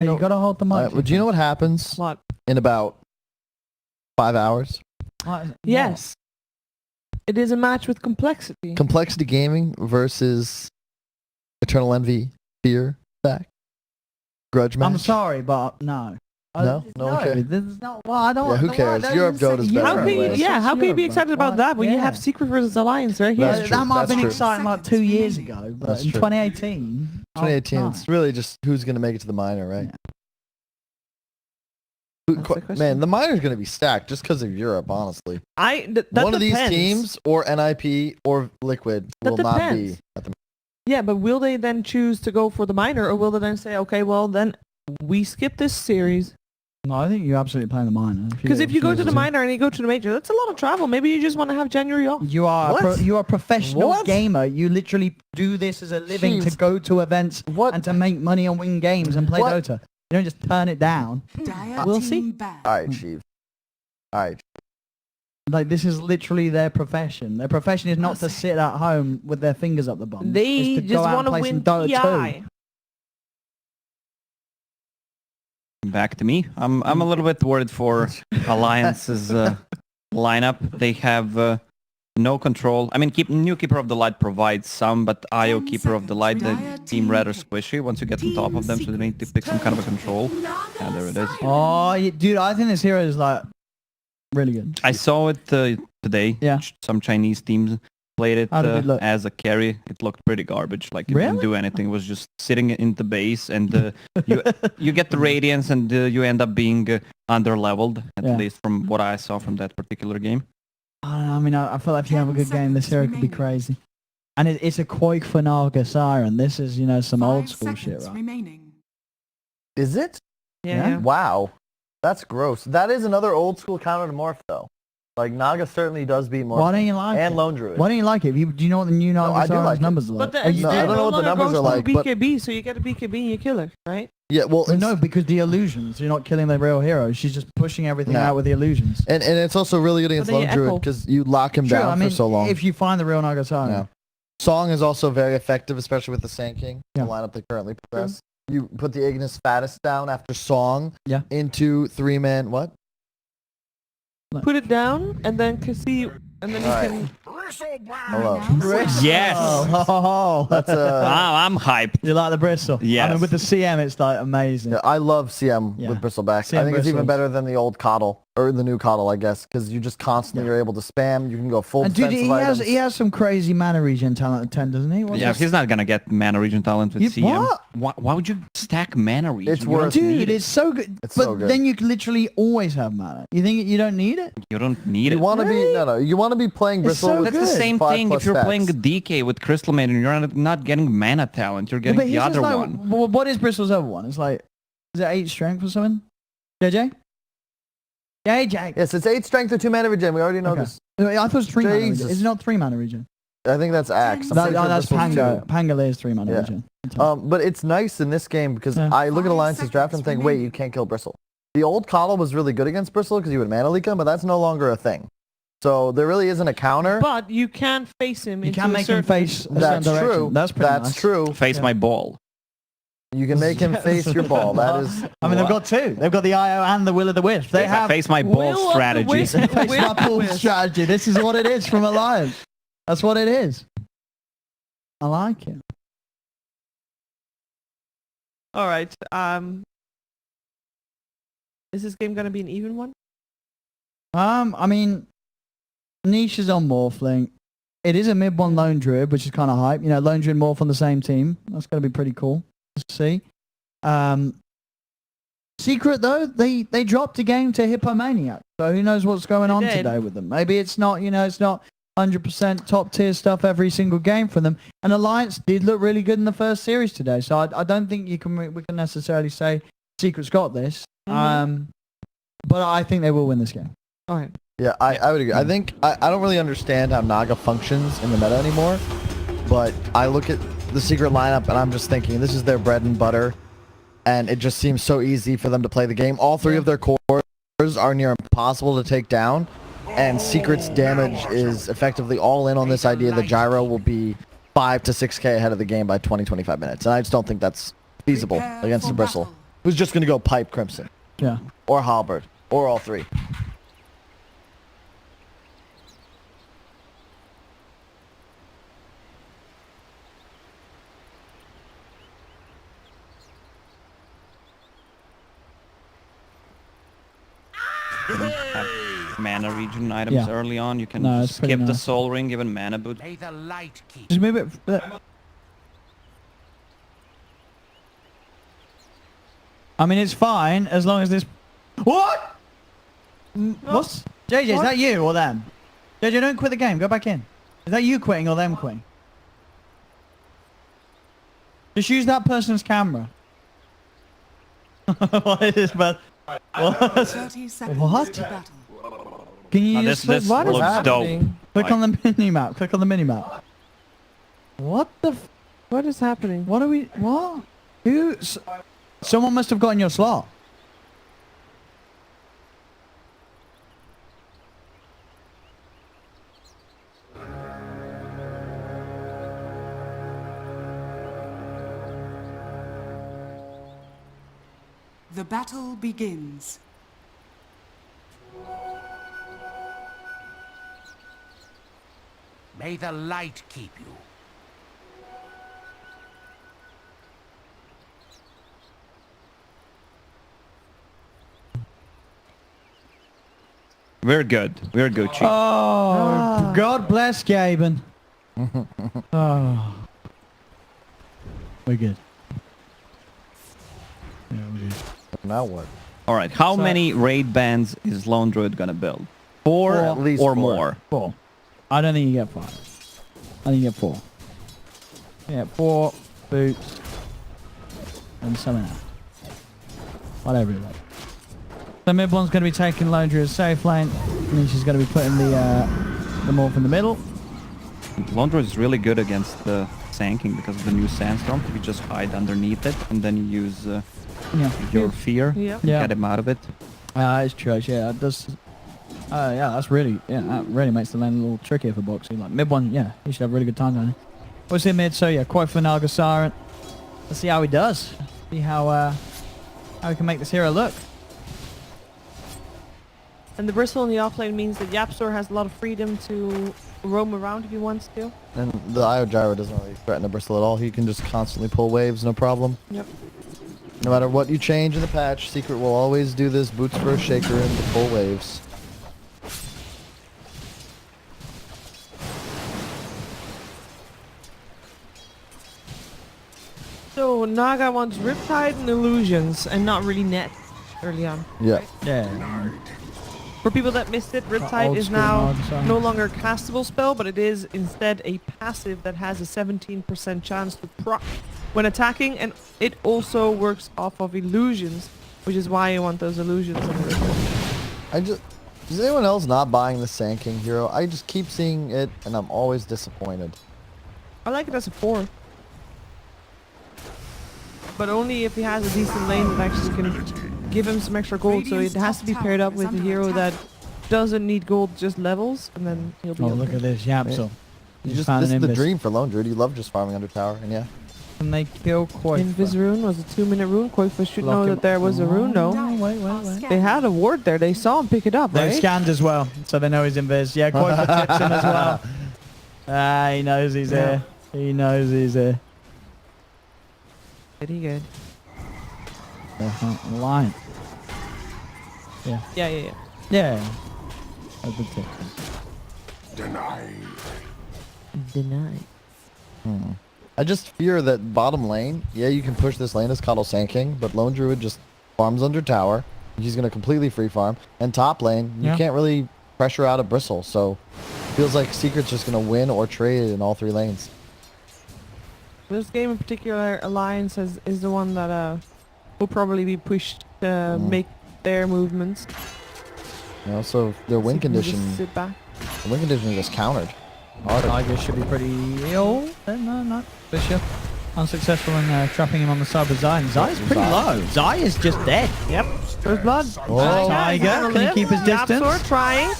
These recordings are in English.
You gotta hold the mic. Do you know what happens What? in about 5 hours? Yes. It is a match with complexity. Complexity Gaming versus Eternal Envy, Fear, Back, Grudge match. I'm sorry, but no. No one cares. This is not. Well, I don't. Yeah, who cares? Europe Dota is better. How can you, anyways. how can you be excited about that when you have Secret versus Alliance right here? That's true. That might have been true. exciting like 2 years ago, but That's in true. 2018. 2018, no. it's really just who's going to make it to the minor, right? That's the question. Man, the minor's going to be stacked just because of Europe, honestly. That One of these depends. teams, or NIP, or Liquid, That will not depends. be at the Yeah, but will they then choose to go for the minor, or will they then say, okay, well then we skip this series? No, I think you're absolutely playing the minor. Because if you go to the minor and you go to the major, that's a lot of travel. Maybe you just want to have January off. You are What? you are a professional What? gamer. You literally do this as a living Jeez. to go to events and to make money and win games and play What? Dota. You don't just turn it down. We'll see. Alright, Chief. Alright. Like, this is literally their profession. Their profession is not to sit at home with their fingers up the bum. They It's to just go out want to and play win some Dota TI. 2. Back to me. I'm a little bit worried for Alliance's lineup. They have no control. I mean, new Keeper of the Light provides some, but IO Keeper of the Light, the team rather squishy once you get on top of them, so they need to pick some kind of a control. Yeah, there it is. Oh, dude, I think this hero is like really good. I saw it today. Yeah. Some Chinese teams played it How did it look? as a carry. It looked pretty garbage. Like it Really? didn't do anything. It was just sitting in the base, and you get the radiance, and you end up being under-leveled, at Yeah. least from what I saw from that particular game. I don't know, I mean, I feel like if you have a good game, this hero could be crazy. And it's a Quake for Naga Siren. This is, some old school shit, right? Is it? Yeah. Wow. That's gross. That is another old school counter to Morph, though. Like, Naga certainly does beat Morph. Why don't you like and it? Lone Druid. Why don't you like it? Do you know what the new Naga I do Siren's like it. numbers are But like? the, No, I don't know what the numbers are like, but- BKB, so you get a BKB and you kill her, right? Yeah, well, No, because the illusions. You're not killing the real hero. She's just pushing everything No. out with the illusions. and it's also really good against then you Lone Druid echo. because you lock him True, down I mean, for so long. if you find the real Naga Siren. Yeah. Song is also very effective, especially with the Sand King, Yeah. the lineup they currently possess. You put the Ignis Fattest down after Song Yeah. into 3-man, what? Put it down and then can see, and then Alright. you can. Hello. Yes! Oh, That's I'm hyped. you like the bristle? I Yes. mean, with the CM, it's like amazing. yeah, I love CM Yeah. with Bristleback. CM I think it's even bristles. better than the old Coddle, or the new Coddle, I guess, because you just constantly are able to spam. You can go full And dude, defensive he items. has some crazy mana regen talent at 10, doesn't he? What's Yeah, that? he's not gonna get mana region talent with You- CM. what? Why would you stack mana region? It's You don't worth- need Dude, it. it's so good. It's but so good. then you can literally always have mana. You think you don't need it? You don't need You it. want to Really? be you want to be playing It's Bristle so with That's the good. same 5+ thing if you're stacks. playing a DK with Crystal Maiden, you're not getting mana talent, you're getting but the he's other just like, one. well, what is Bristol's other one? It's like, is it 8 strength or something? JJ? JJ? Yes, it's 8 strength or 2 mana regen. We already know Okay. this. I thought it was 3 mana Jesus. regen. Is it not 3 mana regen? I think that's Axe. I'm That, pretty sure that's Bristle's Pango. 2. Pangolin is 3 mana Yeah. regen. But it's nice in this game because Yeah. I look at 5 Alliance's draft and think, seconds wait, you can't kill Bristle. The old Coddle was really good against Bristle because you would mana leak him, but that's no longer a thing. So there really isn't a counter. But you can face him. You into can a make him certain- face a That's certain direction. true. That's pretty That's nice. true. Face my ball. You can make him face your ball. That is. I mean, they've got two. They've got the IO and the Will of the Wisp. They have face my Will ball of the strategy. Wisp. face my Will of the pool Wisp. strategy. This is what it is from Alliance. That's what it is. I like it. All right. Is this game gonna be an even one? I mean, Niche is on Morphling. It is a mid-1 Lone Druid, which is kind of hype. Lone Druid Morph on the same team. That's going to be pretty cool to see. Secret, though, they dropped a game to Hippomaniac. So who knows what's going on did. today with them. Maybe it's not, it's not 100% top-tier stuff every single game for them. And Alliance did look really good in the first series today. So I don't think we can necessarily say Secret's got this. But I think they will win this game. All right. Yeah, I would agree. I think I don't really understand how Naga functions in the meta anymore, but I look at the Secret lineup and I'm just thinking this is their bread and butter, and it just seems so easy for them to play the game. All 3 of their cores are near impossible to take down, and Secret's damage is effectively all in on this idea that Gyro will be 5 to 6k ahead of the game by 20-25 minutes, and I just don't think that's feasible against the Bristle. Who's just gonna go pipe Crimson Yeah. or Halberd or all three? Have mana regen items Yeah. early on. You can No, just it's pretty skip the nice. soul ring, give a mana boot. May the light keep. Just move it. I mean, it's fine as long as this. What? What's JJ? Is What? that you or them? JJ, don't quit the game. Go back in. Is that you quitting or them quitting? Just use that person's camera. What is this, man? What? 30 seconds What? to battle. Can you Now just this What is looks dope. happening? click on the mini map? Click on the mini map. What the? What is happening? What are we? What? Who? Someone must have gotten your slot. The battle begins. May the light keep you. We're good. We're Gucci. Oh, God bless Gaben. Oh. We're good. Yeah, we're good. Now what? All right. How So- many raid bands is Lone Druid gonna build? Four, At least or four. more? 4. I don't think you get 5. I think you get 4. Yeah, 4 boots and something else. Whatever you like. The mid one's going to be taking Lone Druid's safe lane, and then she's going to be putting the morph in the middle. Lone Druid is really good against the Sanking because of the new Sandstorm. You just hide underneath it, and then you use Yeah. your fear Yeah. to Yeah. get him out of it. It's true. Yeah, it does. Yeah, that's really, that really makes the lane a little trickier for boxing. Like mid one, yeah, he should have really good time on it. We'll see mid, so yeah, quite for Naga Siren. Let's see how he does. See how he can make this hero look. And the bristle in the offlane means that Yapstor has a lot of freedom to roam around if he wants to. And the Io Gyro doesn't really threaten the Bristle at all. He can just constantly pull waves, no problem. Yep. No matter what you change in the patch, Secret will always do this boots for a shaker and to pull waves. So Naga wants Riptide and Illusions and not really Net early on. Yeah. Yeah. For people that missed it, Riptide old is school now Naga Siren. no longer a castable spell, but it is instead a passive that has a 17% chance to proc when attacking, and it also works off of illusions, which is why you want those illusions. Is anyone else not buying the Sand King hero? I just keep seeing it and I'm always disappointed. I like it as a 4. But only if he has a decent lane that actually can give him some extra gold, so it has to be paired up with a hero that doesn't need gold, just levels, and then he'll be Oh, okay. look at this Yapsel. You He's just found this an is the Invis. dream for Lone Druid. You love just farming under tower, and yeah. Can they kill Koi? Invis rune was a 2-minute rune. Koifa should Block know him. that there was a rune, no? Wait. They had a ward there. They saw him pick it up, They've right? scanned as well, so they know he's invis. Yeah, Koi tips him as well. He knows he's there. He knows he's there. Pretty good. Line. Yeah. Yeah. That's a tip. Denied. I just fear that bottom lane, yeah, you can push this lane as Coddle Sand King, but Lone Druid just farms under tower. He's going to completely free farm. And top lane, you Yeah. can't really pressure out a Bristle, so feels like Secret's just going to win or trade in all 3 lanes. This game in particular, Alliance is the one that will probably be pushed to make their movements. You know, so their win So you can just condition, sit back. the win condition is just countered. Tiger should be pretty ill. No, not Bishop. Unsuccessful in trapping him on the side of Zai. Zai's pretty low. Zai is just dead. Yep. There's blood. Oh. Tiger, can he keep his distance? Yapsor trying.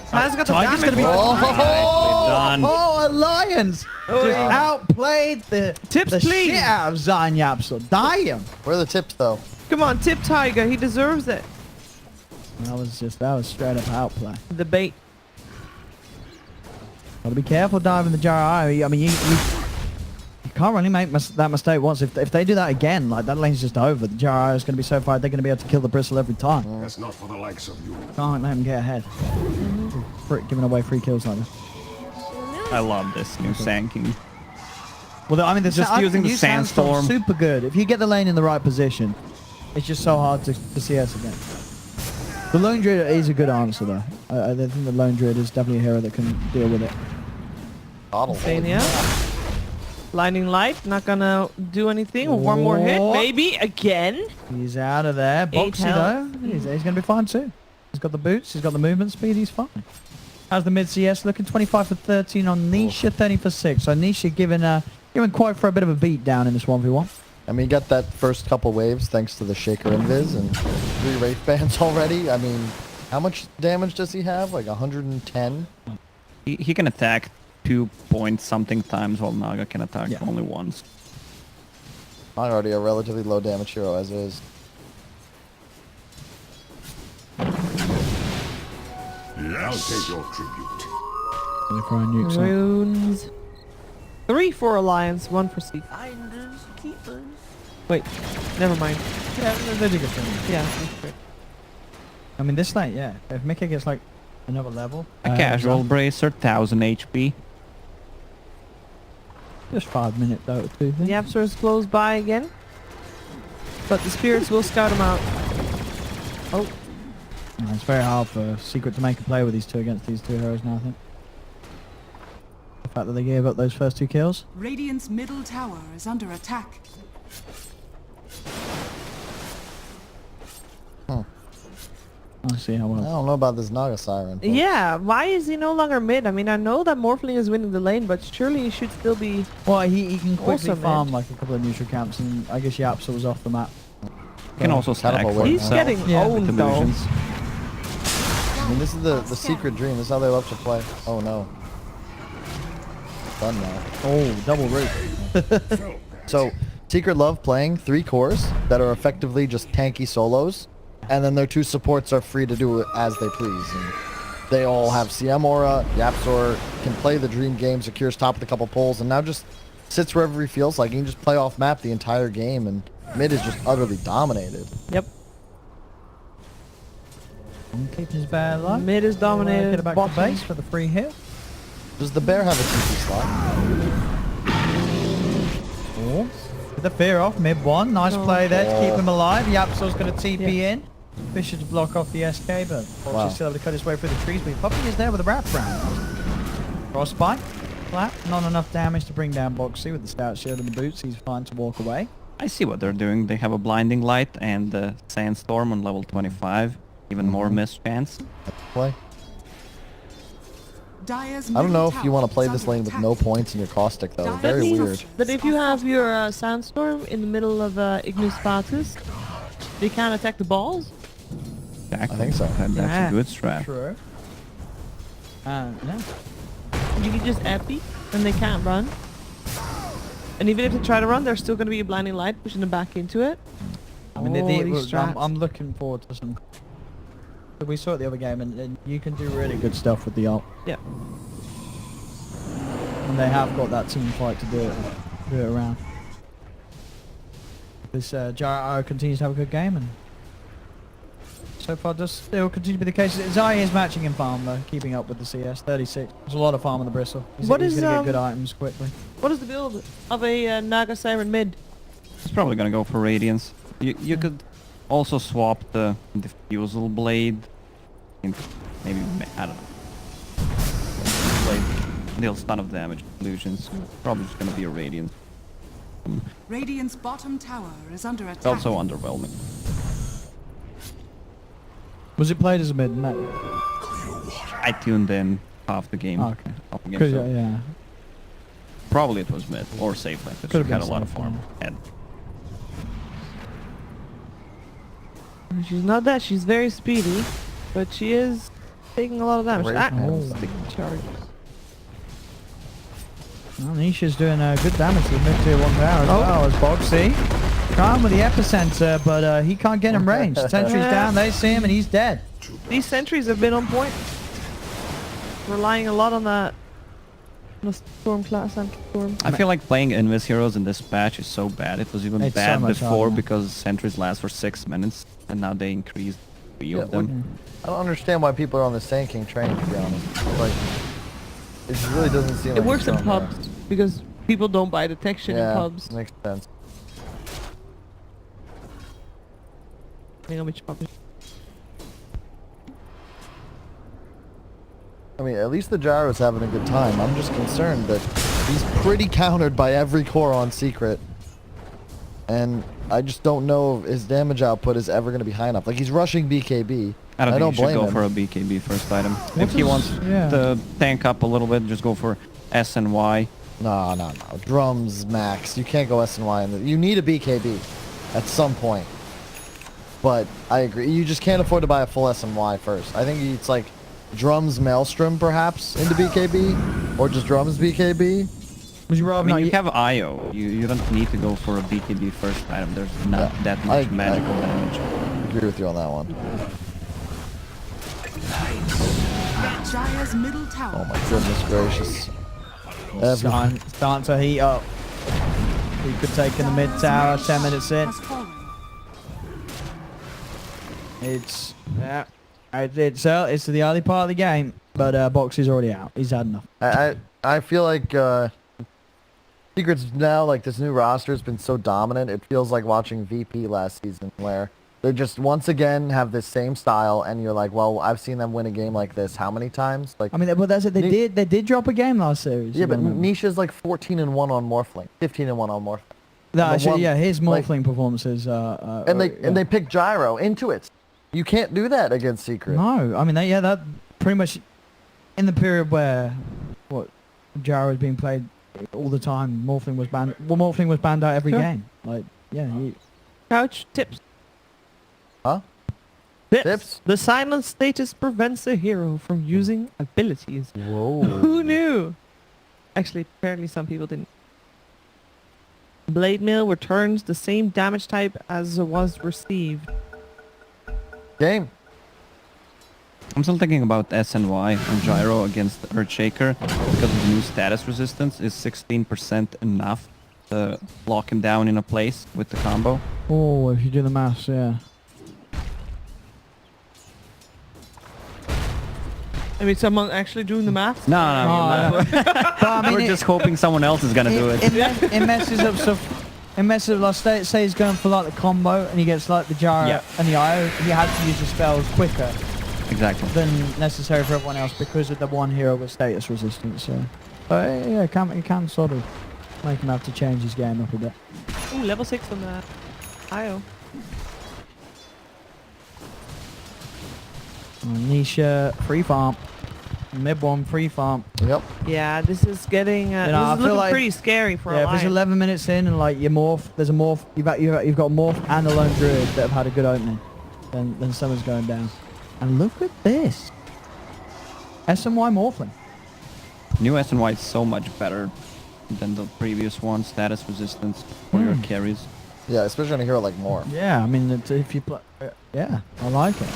Tiger's got the Tiger's damage. gonna be- Done. Oh, Alliance! Just outplayed the Tips, the please. shit out of Zai and Yapsel. Damn! Where are the tips, though? Come on, tip Tiger. He deserves it. That was straight up outplay. The bait. Gotta be careful diving the gyro. I mean, you can't really make that mistake once. If they do that again, like that lane's just over. The gyro is gonna be so far they're gonna be able to kill the bristle every time. That's not for the likes of you. Can't let him get ahead. Giving away free kills like this. I love this new Sand King. Well, I mean, Just using the sandstorm. Super good. If you get the lane in the right position, it's just so hard to CS again. The Lone Druid is a good answer, though. I think the Lone Druid is definitely a hero that can deal with it. Sania. Blinding light, not gonna do anything. One more hit, What? maybe again. He's out of there. Boxy, health. though, he's going to be fine, too. He's got the boots. He's got the movement speed. He's fine. How's the mid CS looking? 25 for 13 on Nisha, 30 for 6. So Nisha giving quite for a bit of a beat down in this 1v1. I mean, you got that first couple waves thanks to the Shaker Invis and 3 Wraith Bands already. I mean, how much damage does he have? Like 110? He can attack 2 point something times, while Naga can attack only once. I'm already a relatively low damage hero as is. I'll take your tribute. Runes. 3 for Alliance, 1 for Seek. Finders, keepers. Wait, never mind. Yeah, they do good things. Yeah, that's great. I mean, this lane, yeah. If Mickey gets like another level. A casual bracer, 1000 HP. Just 5 minutes though, too. The Yapsters close by again. But the spirits will scout them out. Oh, It's very hard for Secret to make a play with these two against these two heroes now, I think. The fact that they gave up those first 2 kills. Radiant's middle tower is under attack. I'll see how I well. don't know about this Naga Siren. folks. yeah. Why is he no longer mid? I mean, I know that Morphling is winning the lane, but surely he should still be. Well, he can quickly Also farm mid. like a couple of neutral camps, and I guess Yapsa was off the map. He can also stack Catapult for works. He's himself getting Yeah. owned with though. illusions. I mean, this is the secret dream. This is how they love to play. Oh no. Done now. Oh, double root. So, Secret love playing 3 cores that are effectively just tanky solos, and then their 2 supports are free to do it as they please. And they all have CM aura, Yapsor can play the dream game, secures top of the couple poles, and now just sits wherever he feels like. He can just play off map the entire game, and mid is just utterly dominated. Yep. Keeping his bear alive. Mid is dominated. Get it back bottom. to base for the free hit. Does the bear have a TP slot? Oh, with the fear off, mid 1. Nice play there to keep him alive. Yapsor's going to TP in. Fisher to block off the SK, but Foxy's still able to cut his way through the trees. But Puppy is there with a wraparound. Frostbite. Flat. Not enough damage to bring down Boxy with the stout shield and the boots. He's fine to walk away. I see what they're doing. They have a blinding light and the sandstorm on level 25. Even more miss chance. Play. Dire's I don't know middle if you want to tower play is this under lane with attack. no points in your caustic though. That Very means- weird. But if you have your sandstorm in the middle of Ignus Fatus, they can't attack the balls. I think so. That's Yeah. a good strat. True. Yeah. You can just epi, and they can't run. And even if they try to run, there's still going to be a blinding light pushing them back into it. I mean, these strats. I'm looking forward to some. We saw it the other game, and you can do really good stuff with the ult. Yeah. And they have got that team fight to do it around. This Gyro continues to have a good game, and so far does still continue to be the case. Zai is matching in farm though, keeping up with the CS. 36. There's a lot of farm on the bristle. He's What he's is, gonna get good items quickly. What is the build of a Naga Siren mid? He's probably gonna go for Radiance. You could also swap the diffusal blade. Maybe, I don't know. Blade deals ton of damage. Illusions. Probably just gonna be a Radiance. Radiant's bottom tower is under attack. It's also underwhelming. Was it played as a mid? No. I tuned in half the game. Oh, okay. Half the game, Cause, so yeah. probably it was mid or safe lane. But Could've she had a been lot of safe, farm. And She's not that. She's very speedy, but she is taking a lot of damage. Great Ah, hands. stick charges. Well, Nisha's doing good damage to the mid tier 1 tower as well as Boxy. Trying with the epicenter, but he can't get in range. Sentry's down, they see him, and he's dead. These sentries have been on point. Relying a lot on that. On the storm class and storm. I feel like playing Invis heroes in this patch is so bad. It was even It's so bad much before harder. because sentries last for 6 minutes, and now they increased 3 of them. I don't understand why people are on the Sand King train, to be honest. Like, it really doesn't seem like It works it's in going there. pubs because people don't buy detection in pubs. Makes sense. Depending on which pub. I mean, at least the Gyro's having a good time. I'm just concerned that he's pretty countered by every core on Secret. And I just don't know if his damage output is ever going to be high enough. Like, he's rushing BKB. I don't think you should blame go him. for a BKB first item. What If he is- wants yeah. to tank up a little bit, just go for S and Y. No. Drums max. You can't go S and Y. You need a BKB at some point. But I agree. You just can't afford to buy a full S and Y first. I think it's like Drums Maelstrom perhaps into BKB, or just Drums BKB. Would you I rather mean, not? you have IO. You don't need to go for a BKB first item. There's not Yeah, that much I magical damage. agree with you on that one. Jaya's middle tower. Oh my goodness gracious. Starting to heat up. He could take in the mid tower, 10 minutes in. Has fallen. It's it's the early part of the game, but Boxy's already out. He's had enough. I feel like Secret's now, like, this new roster has been so dominant. It feels like watching VP last season, where they just once again have this same style, and you're like, well, I've seen them win a game like this how many times? Like, I mean, well, that's it. They Ni- did drop a game last series. yeah, you but gotta remember. Nisha's like 14-1 on Morphling, 15-1 on Morphling, No, and the actually, one- yeah, his like- morphling performances. and they pick Gyro into it. You can't do that against Secret. No, I mean, that pretty much in the period where Gyro was being played all the time. Morphling was banned. Well, Morphling was banned out every Sure. game. Like, yeah, Couch tips. Huh? Tips. Tips? The silent status prevents a hero from using abilities. Whoa. Who knew? Actually, apparently some people didn't. Blade Mail returns the same damage type as was received. Game. I'm still thinking about S and Y on Gyro against Earthshaker because of the new status resistance. Is 16% enough to lock him down in a place with the combo? Oh, if you do the maths, yeah. I mean, someone actually doing the math? No, But I mean, we're just hoping someone else is gonna do it. It messes up stuff. It messes up. Like, say he's going for like the combo and he gets like the Gyro Yeah. and the IO. He has to use the spells quicker Exactly. than necessary for everyone else because of the one hero with status resistance. So, but yeah, it can sort of make him have to change his game up a bit. Ooh, level 6 on that. IO. Nisha free farm, mid one free farm. Yep. Yeah, this is getting You know, I this is feel looking like- pretty scary for Yeah, if it's Alliance. 11 minutes in and like you morph, there's a morph. You've got a morph and a lone druid that have had a good opening. Then someone's going down. And look at this. SMY morphling. New S and Y is so much better than the previous one. Status resistance for your carries. Yeah, especially on a hero like Morph. Yeah, I mean if you play, yeah, I like it.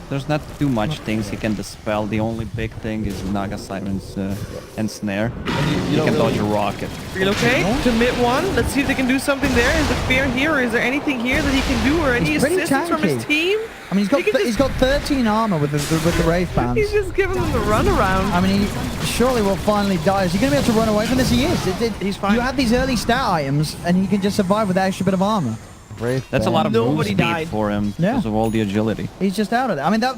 There's not too much things he can dispel. The only big thing is Naga Silence and Snare. You You don't can really- dodge a rocket. Relocate to mid 1. Let's see if they can do something there. Is the fear here? Or is there anything here that he can do or any He's pretty assistance from his tanky. team? I mean he's got 13 armor with the Wraith bands. He's just giving them the runaround. I mean, he surely will finally die. Is he going to be able to run away from this? He is. He's fine. You have these early stat items, and he can just survive with that extra bit of armor. Wraith That's a lot of Band. move Nobody speed died. for him Yeah. because of all the agility. He's just out of it. I mean, that.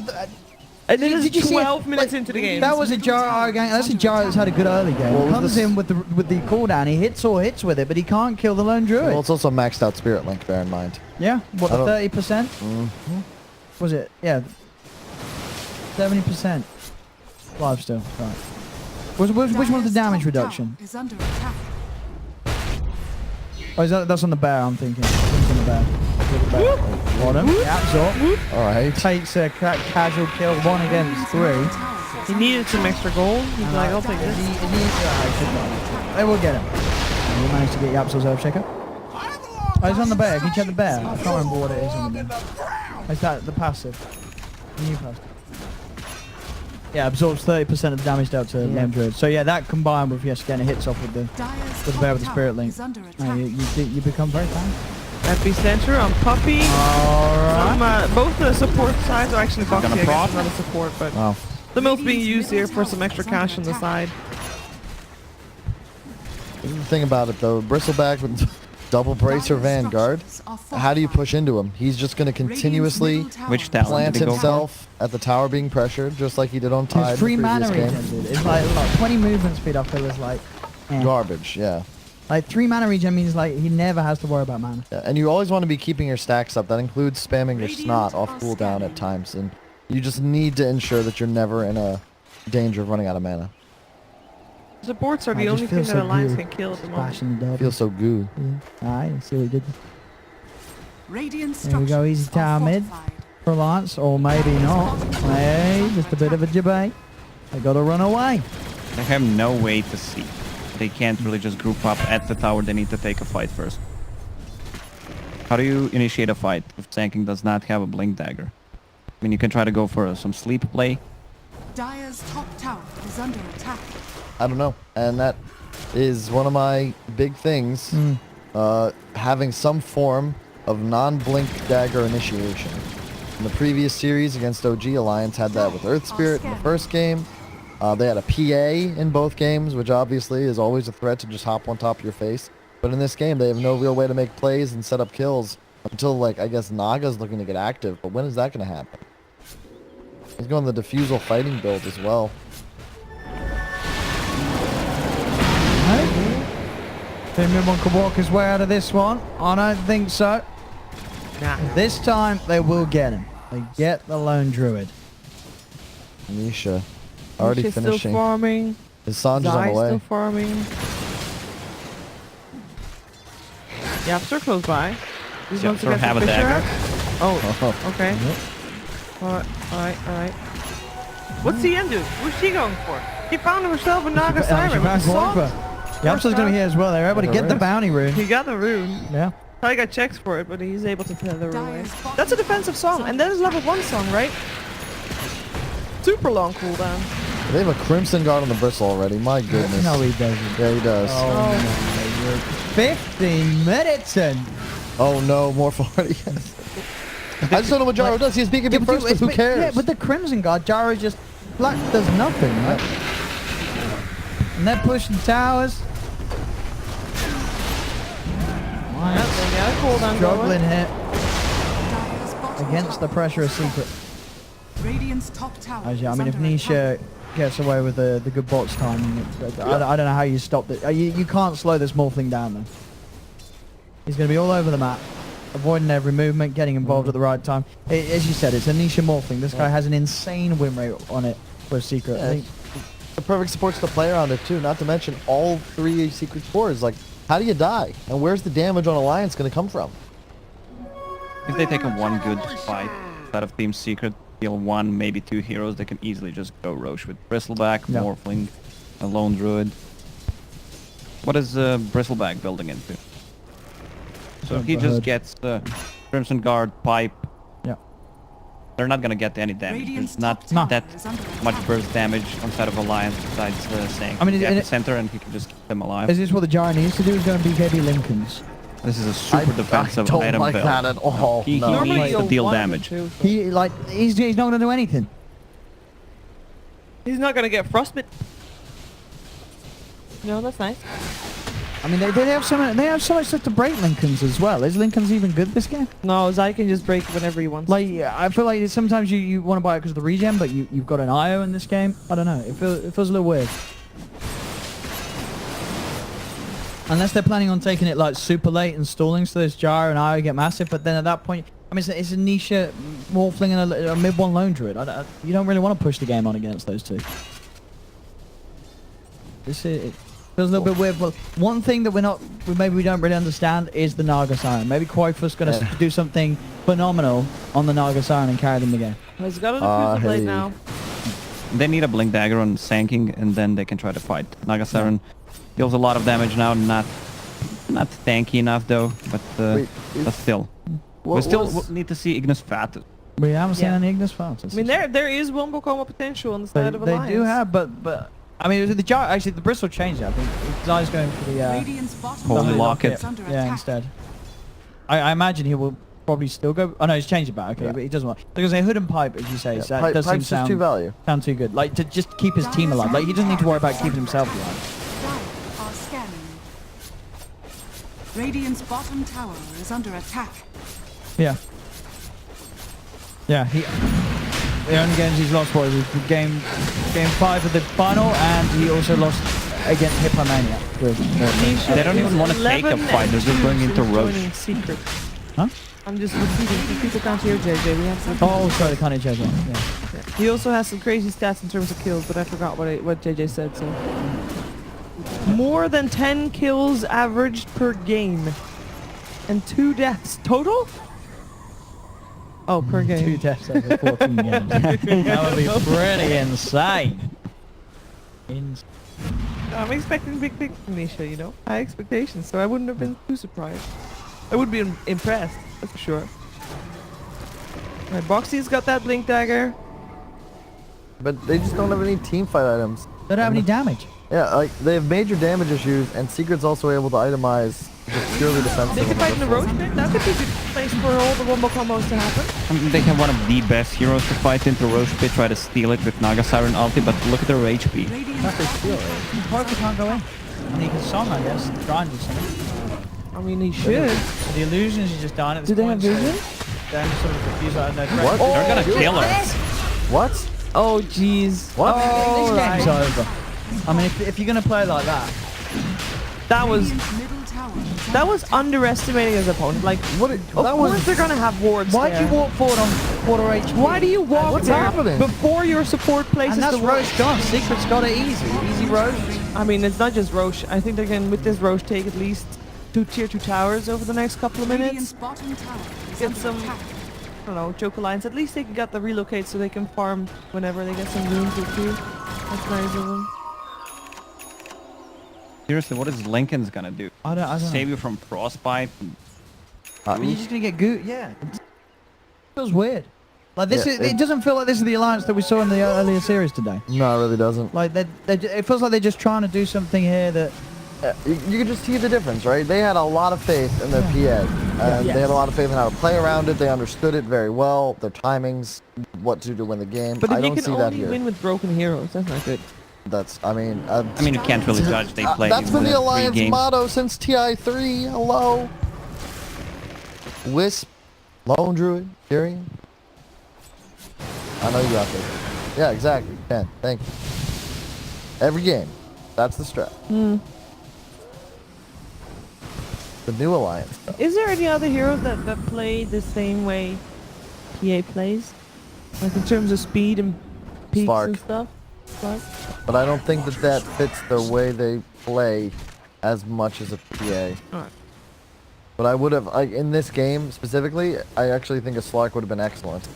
And it is Did you see it? 12 minutes Like, into the game. That was a Gyro game. That's a Gyro that's had a good early game. What He was comes this? in with the cooldown. He hits all hits with it, but he can't kill the lone druid. Well, it's also maxed out Spirit Link, bear in mind. Yeah. What, I the don't- 30%? Was it? Yeah. 70%. Live still. Right. Which one's the damage reduction? Is under attack. Oh, that's on the bear, I'm thinking. It's on the bear. Got him. Yeah, absorb. Alright. Takes a casual kill, 1 against 3. He needed some extra gold. He's like, I'll take this. They will get him. And we managed to get Yapsil's Earthshaker. Oh, it's on the bear. Can you check the bear? I can't remember what it is on the bear. Is that the passive? The new passive. Yeah, absorbs 30% of the damage dealt to Lame Druid. So yeah, that combined with getting hits off with the bear with the Spirit Link, you become very fast. Epicenter on Puppy. Alright. Both the support sides are actually Boxy, I guess, proc? not a support, but Wow. the mill's being used here for some extra cash on the side. Here's the thing about it though, Bristleback with double bracer Vanguard. How do you push into him? He's just going to continuously Which talent plant did he go for? himself at the tower being pressured, just like he did on Tide. It's free in the mana previous regen, game. dude. It's like 20 movement speed. I feel is like Garbage, yeah. Like 3 mana regen means like he never has to worry about mana. Yeah. And you always want to be keeping your stacks up. That includes spamming your snot off cooldown at times, and you just need to ensure that you're never in a danger of running out of mana. Supports are I the just only feel thing so that Alliance good. can kill at the moment. Splashing the double. Feels so goo. Yeah. Alright, see what he did. Radiant There we go, easy tower mid for Alliance, or maybe not. Hey, just a bit of a debate. They gotta run away. They have no way to see. They can't really just group up at the tower. They need to take a fight first. How do you initiate a fight if Chongqing does not have a blink dagger? I mean, you can try to go for some sleep play. Dire's top tower is under attack. I don't know. And that is one of my big things. Having some form of non-blink dagger initiation. In the previous series against OG, Alliance had that with Earth Spirit in the first game. They had a PA in both games, which obviously is always a threat to just hop on top of your face. But in this game, they have no real way to make plays and set up kills until, like, I guess Naga's looking to get active. But when is that going to happen? He's going the Diffusal fighting build as well. Think anyone could walk his way out of this one? I don't think so. Nah. This time they will get him. They get the lone druid. Nisha already Nisha's finishing. still farming. His Sandra's on the Zai's way. still farming. Yapster close by. He's going to Yapster get have the a Fisher dagger. axe. Oh, okay. Alright. What's the end do? What's she going for? She found herself a Naga Siren with the song. Yapster's going to be here as well. They're able to get the bounty rune. He got the rune. Yeah. Probably got checks for it, but he's able to play the rune away. Dire's bottom That's a defensive song, and that is level 1 song, right? Super long cooldown. They have a Crimson Guard on the Bristle already. My goodness. No, he doesn't. Yeah, he does. Oh, my word. 15 minutes and... Oh no, more 40. I just don't know what Gyro does. He's being Yeah, first, but who cares? Yeah, but the Crimson Guard, Gyro just black does nothing, right? And they're pushing towers. Yep, they got a cooldown Struggling going. here Dire's bottom against the tower pressure of is under Secret. attack. Radiant's top tower Actually, I is mean, if under Nisha attack. gets away with the good bots timing, I don't know how you stop it. You can't slow this Morphling down, though. He's going to be all over the map, avoiding every movement, getting involved at the right time. As you said, it's a Nisha Morphling. This guy has an insane win rate on it for a Secret. Yeah, I think the perfect supports to play around it too. Not to mention all 3 Secret cores. Like, how do you die? And where's the damage on Alliance going to come from? If they take a one good fight out of Team Secret, kill 1, maybe 2 heroes, they can easily just go Roche with Bristleback, Yeah. Morphling, a Lone Druid. What is Bristleback building into? So if he The just hood. gets Crimson Guard, Pipe, Yeah. they're not gonna get any damage. Radiant's There's not top that tower is under much attack. burst damage on side of Alliance besides saying I mean, the and epicenter, and he can just keep them alive. Is this what the Gyro needs to do? Is going to BKB Lincolns. This is a super defensive don't item like build. that at all. He No. Normally needs to you'll deal want damage. him to, so- He's not going to do anything. He's not gonna get frostbite. No, that's nice. I mean, they have so much stuff to break Lincolns as well. Is Lincolns even good this game? No, Zai can just break it whenever he wants. Like, I feel like sometimes you want to buy it because of the regen, but you've got an IO in this game. I don't know. It feels a little weird. Unless they're planning on taking it like super late and stalling so this Gyro and IO get massive, but then at that point, I mean, it's a niche Morphling and a mid-1 Lone Druid. You don't really want to push the game on against those two. It feels a little bit weird. Well, one thing that we don't really understand is the Naga Siren. Maybe Quaifus going to do something phenomenal on the Naga Siren and carry them the game. He's got a defusal blade hey. now. They need a Blink Dagger on Chongqing, and then they can try to fight. Naga Siren deals a lot of damage now, not Not tanky enough though, but Wait, still. what We still was- need to see Ignis Fatus. We haven't seen Yeah. any Ignis Fatus. I mean, there is Wombo Coma potential on the side of they Alliance. do have, but I mean, the jar actually the Bristol changed it. I think Zai's going for the Radiant's bottom Holy tower locket. is under yeah attack. instead. I imagine he will probably still go. Oh no, he's changed it back. Okay, Yeah. but he doesn't want because a hood and pipe, as you say, Yeah, so that pipe- does seem pipe's just too value. sound too good. Like to just keep his team alive. Like he doesn't need to worry about keeping himself alive. Dire are scanning. Radiant's bottom tower is under attack. Yeah. Yeah. The only games he's lost was game 5 of the final, and he also lost against Hippomania. They don't even want to take a fight. They're just going into Roche. Secret. Huh? I'm just repeating. So people can't hear JJ. We have to. Oh, sorry, the Kanye Chase one. Yeah. He also has some crazy stats in terms of kills, but I forgot what JJ said. So more than 10 kills averaged per game, and 2 deaths total. Oh, per 2 game. deaths over 14 games. That would be pretty insane. I'm expecting big things from Nisha, you know. High expectations, so I wouldn't have been too surprised. I would be impressed, that's for sure. Alright, Boxy's got that blink dagger. But they just don't have any team fight items. They don't have any damage. Yeah, like they have major damage issues, and Secret's also able to itemize just purely defensive. They could fight in the Roche pit. That could be a good place for all the Wombo combos to happen. They have one of the best heroes to fight into Roche Pit, try to steal it with Naga Siren ulti, but look at their HP. Radiant's That's bottom steal it. Probably can't go in. And he can song, I guess, and try and do something. I mean, he should. So the illusions is just done at this Do they point. have vision? Then sort of confused out of no What? They're gonna kill her. What? Oh, jeez. What? This game's right. over. I mean, if you're going to play like that, That was Radiant's middle tower is under attack. underestimating his opponent. Like, What? of That course was. they're gonna have wards why'd there. you walk forward on quarter HP? Why do you walk What's there happening? before your support places And that's the ward? Roche gone. Secret's got it easy. Easy Roche. I mean, it's not just Roche. I think they can, with this Roche, take at least 2 tier 2 towers over the next couple of Radiant's minutes. bottom tower is Get under some, attack. I don't know, joke alliance. At least they can get the relocate so they can farm whenever they get some runes or 2. That's nice of them. Seriously, what is Lincoln's gonna do? I don't Save know. you from frostbite? I mean, you're just going to get good. Yeah. It feels weird. Like this Yeah, is, it- it doesn't feel like this is the alliance that we saw in the earlier series today. No, it really doesn't. Like it feels like they're just trying to do something here that You can just see the difference, right? They had a lot of faith in their PA, and they had a lot of faith in how to play around it. They understood it very well, their timings, what to do to win the game. But I if you don't can see that only here. win with broken heroes, that's not good. That's, I mean, You can't really judge. They played that's been the Alliance games. motto since TI3. Hello. Wisp, Lone Druid, Tyrion. I know you got this. Yeah, exactly. Ken, thank you. Every game. That's the strat. The new Alliance. Though. Is there any other heroes that play the same way PA plays? Like in terms of speed and peaks Spark. and stuff? Spark? But I don't think that fits the way they play as much as a PA. Alright. But I would have, in this game specifically, I actually think a Slark would have been excellent.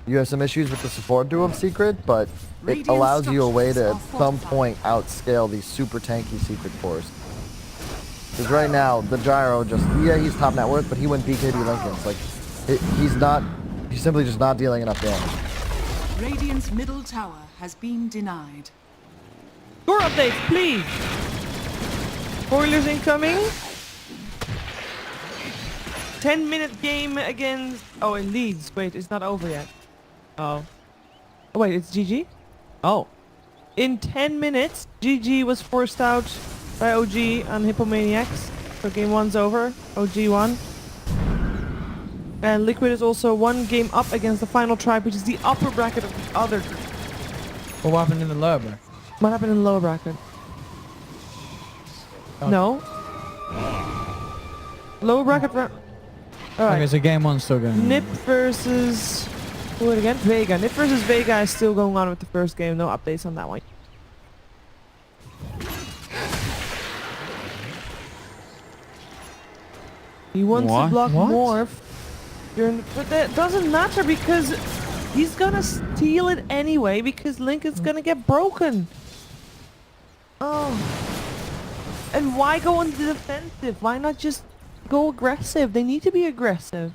You have some issues with the support duo of Secret, but it Radiant allows you a way to, structures at are some fortified. point, outscale these super tanky Secret cores. Because right now, the Gyro just, yeah, he's top net worth, but he went BKB Lincolns. Like, he's simply just not dealing enough damage. Radiant's middle tower has been denied. Score updates, please! Spoilers incoming. 10-minute game against... Oh, it leads. Wait, it's not over yet. Oh. Oh, wait, it's GG? Oh. In 10 minutes, GG was forced out by OG on Hippomaniacs. So game 1's over. OG won. And Liquid is also 1 game up against the final tribe, which is the upper bracket of the other group. what happened in the lower bracket? What happened in the lower bracket? Oh. No. Lower bracket. Alright. Okay, so game 1's still going. Nip versus... Who it again? Vega. Nip versus Vega is still going on with the first game. No updates on that one. He wants What? to block What? Morph. But that doesn't matter because he's gonna steal it anyway because Link is gonna get broken. Oh. And why go on the defensive? Why not just go aggressive? They need to be aggressive.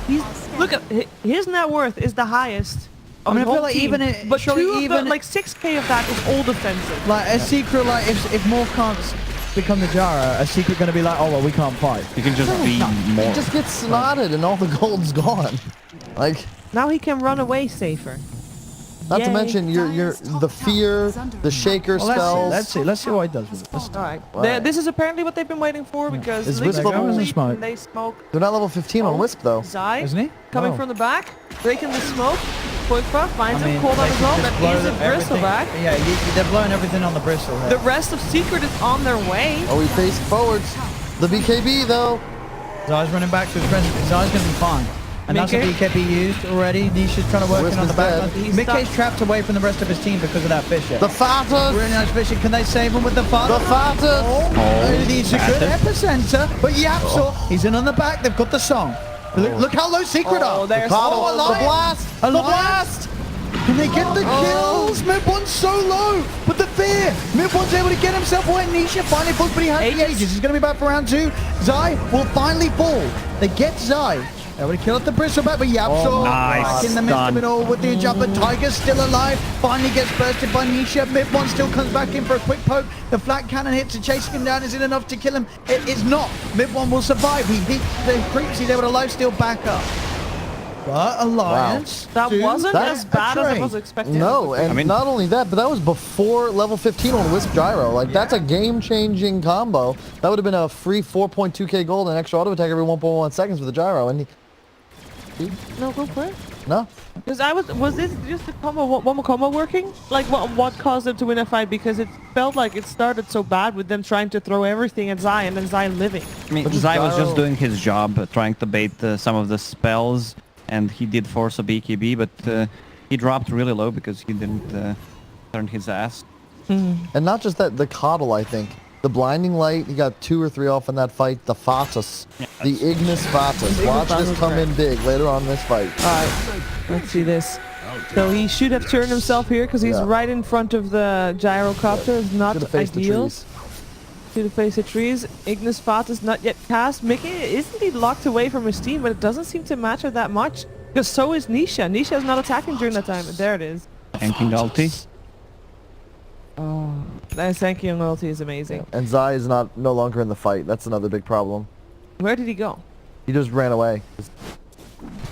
He's look at his net worth is the highest. I mean, I of the feel whole like team, even it- but surely two of even- the, like 6k of that is all defensive. Like a secret, like if Morph can't become the Jara, a secret going to be like, oh well, we can't fight. You can just be more. He just gets slotted and all the gold's gone. Like, Now he can run away safer. not to Yay. mention your the fear, the shaker Well, spells. let's see what he does with it. Let's- All right. Wow. This is apparently what they've been waiting for because Is Link's Wisp up? asleep Smoke. and they smoke. They're not level 15 on Wisp though. Zai Isn't he? coming Oh. from the back, breaking the smoke. Quick buff finds I mean, him, cooldown they as could well. just That blow is a everything- bristleback. Yeah, they're blowing everything on the bristle. The Here. rest of Secret is on their way. Oh, he faced forwards. The BKB though. Zai's running back to his presence. Zai's going to be fine. And that's a Mickey? BKB used already. Nisha's trying to work Wisp in on the is back dead. line. He's Mickey's stuck. trapped away from the rest of his team because of that fissure. The Fatters. Really nice fissure. Can they save him with the father? The Fatters. He's a good epicenter, but Yapsor, he's in on the back. They've got the song. Look how low Secret are. there's The Alliance. blast. The Alliance. blast. Can they get the kills? Mid-one's so low, but the fear. Mid-one's able to get himself away. Nisha finally falls, but he has the ages. He's going to be back for round 2. Zai will finally fall. They get Zai. They would have killed the bristleback, but Yapsor nice back in the midst of stun. it all with the jumper. Tiger's still alive. Finally gets bursted by Nisha. Mid-one still comes back in for a quick poke. The flat cannon hits and chasing him down. Is it enough to kill him? It is not. Mid-one will survive. He beat the creeps. He's able to lifesteal back up. But Alliance. That do wasn't that as bad as I trade. was expecting. No, and I mean- not only that, but that was before level 15 on Wisp Gyro. Like, that's a game-changing combo. That would have been a free 4.2k gold and extra auto attack every 1.1 seconds with the Gyro. And No, go for it. no, Because was this just a combo, one more combo working? Like what caused them to win a fight? Because it felt like it started so bad with them trying to throw everything at Zai and then Zai living. I mean, But just Zai was Gyro- just doing his job, trying to bait some of the spells, and he did force a BKB, but he dropped really low because he didn't turn his ass. and not just that, the Coddle, I think. The Blinding Light, he got 2 or 3 off in that fight. The Fatus. The Ignis Fatus. Watch Fatus this come in big later on in this fight. Alright, let's see this. So he should have turned himself here because he's Yeah. right in front of the gyrocopter. It's not Should have faced the ideal. trees. To the face of trees. Ignis Fatus not yet cast. Mickey isn't he locked away from his team, but it doesn't seem to matter that much. Because so is Nisha. Nisha is not attacking during that time. There it is. Tanking ulti. Oh, that Sankey loyalty is amazing. And Zai is no longer in the fight. That's another big problem. Where did he go? He just ran away.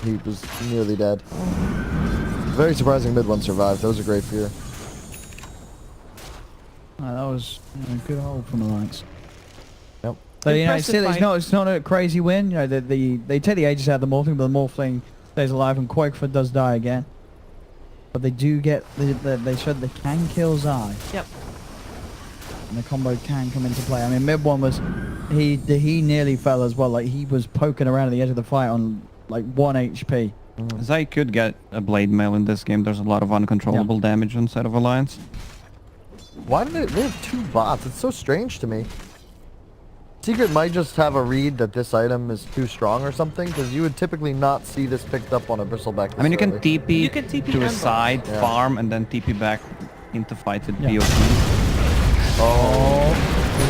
He was nearly dead. Very surprising mid-one survived. That was a great fear. Oh, that was a good hold from Alliance. Yep. So you know, Impressive still, fight. it's not a crazy win. You know, they take the Aegis out of the Morphling, but the Morphling stays alive, and Quakeford does die again. But they do get they showed they can kill Zai. Yep. And the combo can come into play. I mean, mid one was he nearly fell as well. Like he was poking around at the edge of the fight on like 1 HP. Zai could get a blade mail in this game. There's a lot of uncontrollable damage on side of Alliance. Why do they have 2 bots? It's so strange to me. Secret might just have a read that this item is too strong or something, because you would typically not see this picked up on a bristleback. I mean, you can early. TP, You can TP to a and side, Yeah. farm, and then TP back into fight with Yeah. BOT.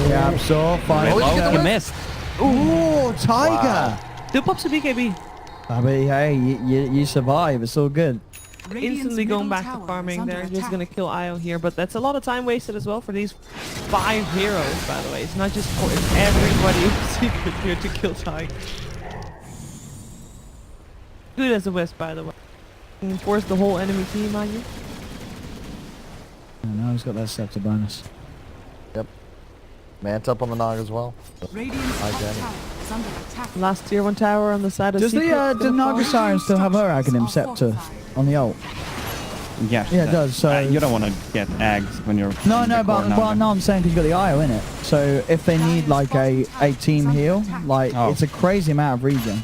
Yeah, so fine. Oh, he's gonna you win. missed. Ooh, Tiger! Still pops a BKB. I mean, hey, you survive. It's all good. Radiant's Instantly going middle back to tower is farming. under They're just attack. gonna kill Io here, but that's a lot of time wasted as well for these 5 heroes, by the way. It's not just for it's everybody who's secret here to kill Tiger. Good as a wisp, by the way. And force the whole enemy team on you. And now he's got that scepter bonus. Mant up on the Nog as well. Radiant's top Danny. tower is under attack. Last tier 1 tower on the side of Does secret. the Naga Siren still have her acronym Scepter on the ult? Yeah, Yeah, it does, so- you don't want to get agged when you're. No, in the no, but corner. well, no, I'm saying because you've got the IO in it. So if they need like a team heal, like Oh. it's a crazy amount of regen.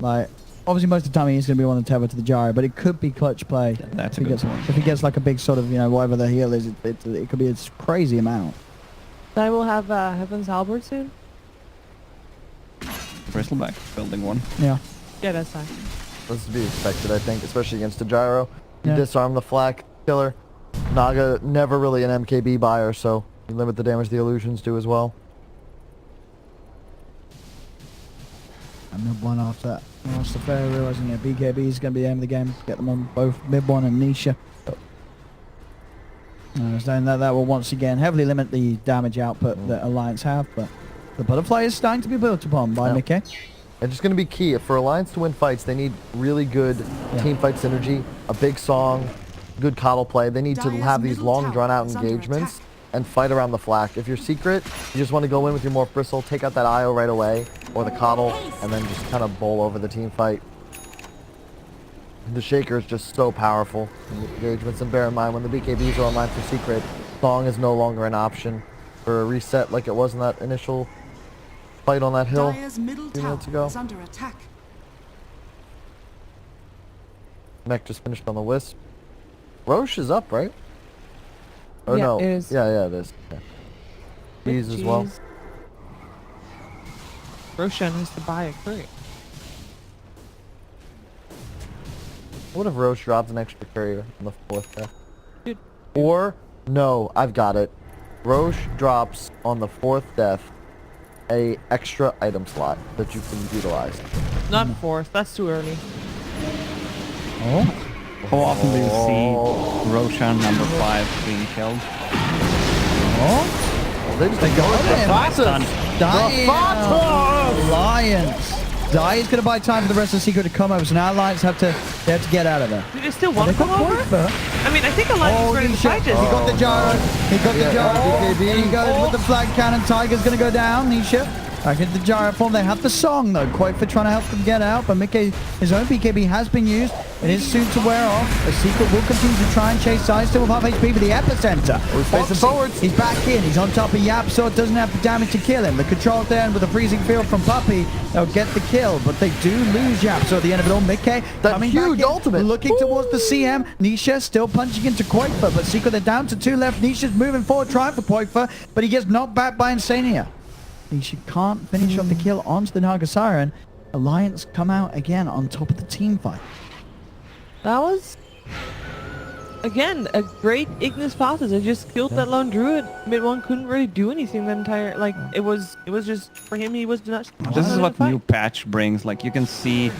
Like obviously most of the time he's going to be on the tether to the gyro, but it could be clutch play. That's a if he good gets, point. if he gets like a big sort of whatever the heal is, it could be a crazy amount. I will have Heaven's Halberd soon. Bristleback, building 1. Yeah. Yeah, that's fine. That's to be expected, I think, especially against a gyro. You Yeah. disarm the flak killer. Naga never really an MKB buyer, so you limit the damage the illusions do as well. And mid one after that. Once the fair realizing BKB is going to be the aim of the game. Get them on both mid one and Nisha. Saying that will once again heavily limit the damage output that Alliance have, but the butterfly is starting to be built upon by Mickey. It's just going to be key. For Alliance to win fights, they need really good team fight synergy, a big song, good coddle play. They need to Dire's have these middle long, tower drawn-out is under engagements attack. and fight around the flak. If you're Secret, you just want to go in with your Morph Bristle, take out that IO right away, or the coddle, and then just kind of bowl over the team fight. The Shaker is just so powerful in the engagements, and bear in mind, when the BKBs are online for Secret, Song is no longer an option for a reset like it was in that initial fight on that hill Dire's middle a few tower minutes ago. is under attack. Mech just finished on the Wisp. Roche is up, right? Or Yeah, no? it is. Yeah, it is. Yeah. Cheese as well. Roshan has to buy a crate. What if Roche dropped an extra courier on the 4th death? Dude. Or, no, I've got it. Roche drops on the 4th death a extra item slot that you can utilize. Not 4th. That's too early. Oh. How often do you see Roshan number 5 being killed? Oh. They just go Done. Alliance. Dai is going to buy time for the rest of the Secret to come over, so now Alliance have to get out of there. Do they still want to come over? I mean, I think Alliance is ready to fight this. He got the gyro. He got the gyro. BKB. He goes with the flag cannon. Tiger's going to go down. Nisha. Back into the gyro form. They have the song though. Quite for trying to help them get out, but Mickey, his own BKB has been used. It is soon to wear off. The Secret will continue to try and chase Zai, still with half HP for the epicenter. He's facing Foxy, forwards. He's back in. He's on top of Yap, so it doesn't have the damage to kill him. The control there with a freezing field from Puppy, they'll get the kill, but they do lose Yap. So at the end of it all, Mickey coming huge back in, ultimate. looking towards the CM. Nisha still punching into Quaitfer, but Secret they're down to 2 left. Nisha's moving forward, trying for Quaitfer, but he gets knocked back by Insania. Nisha can't finish off the kill onto the Naga Siren. Alliance come out again on top of the team fight. That was, again, a great Ignis Faucet. They just killed that lone druid. Mid one couldn't really do anything the entire, like, it was just, for him, he was not. This is what new patch brings. Like, you can see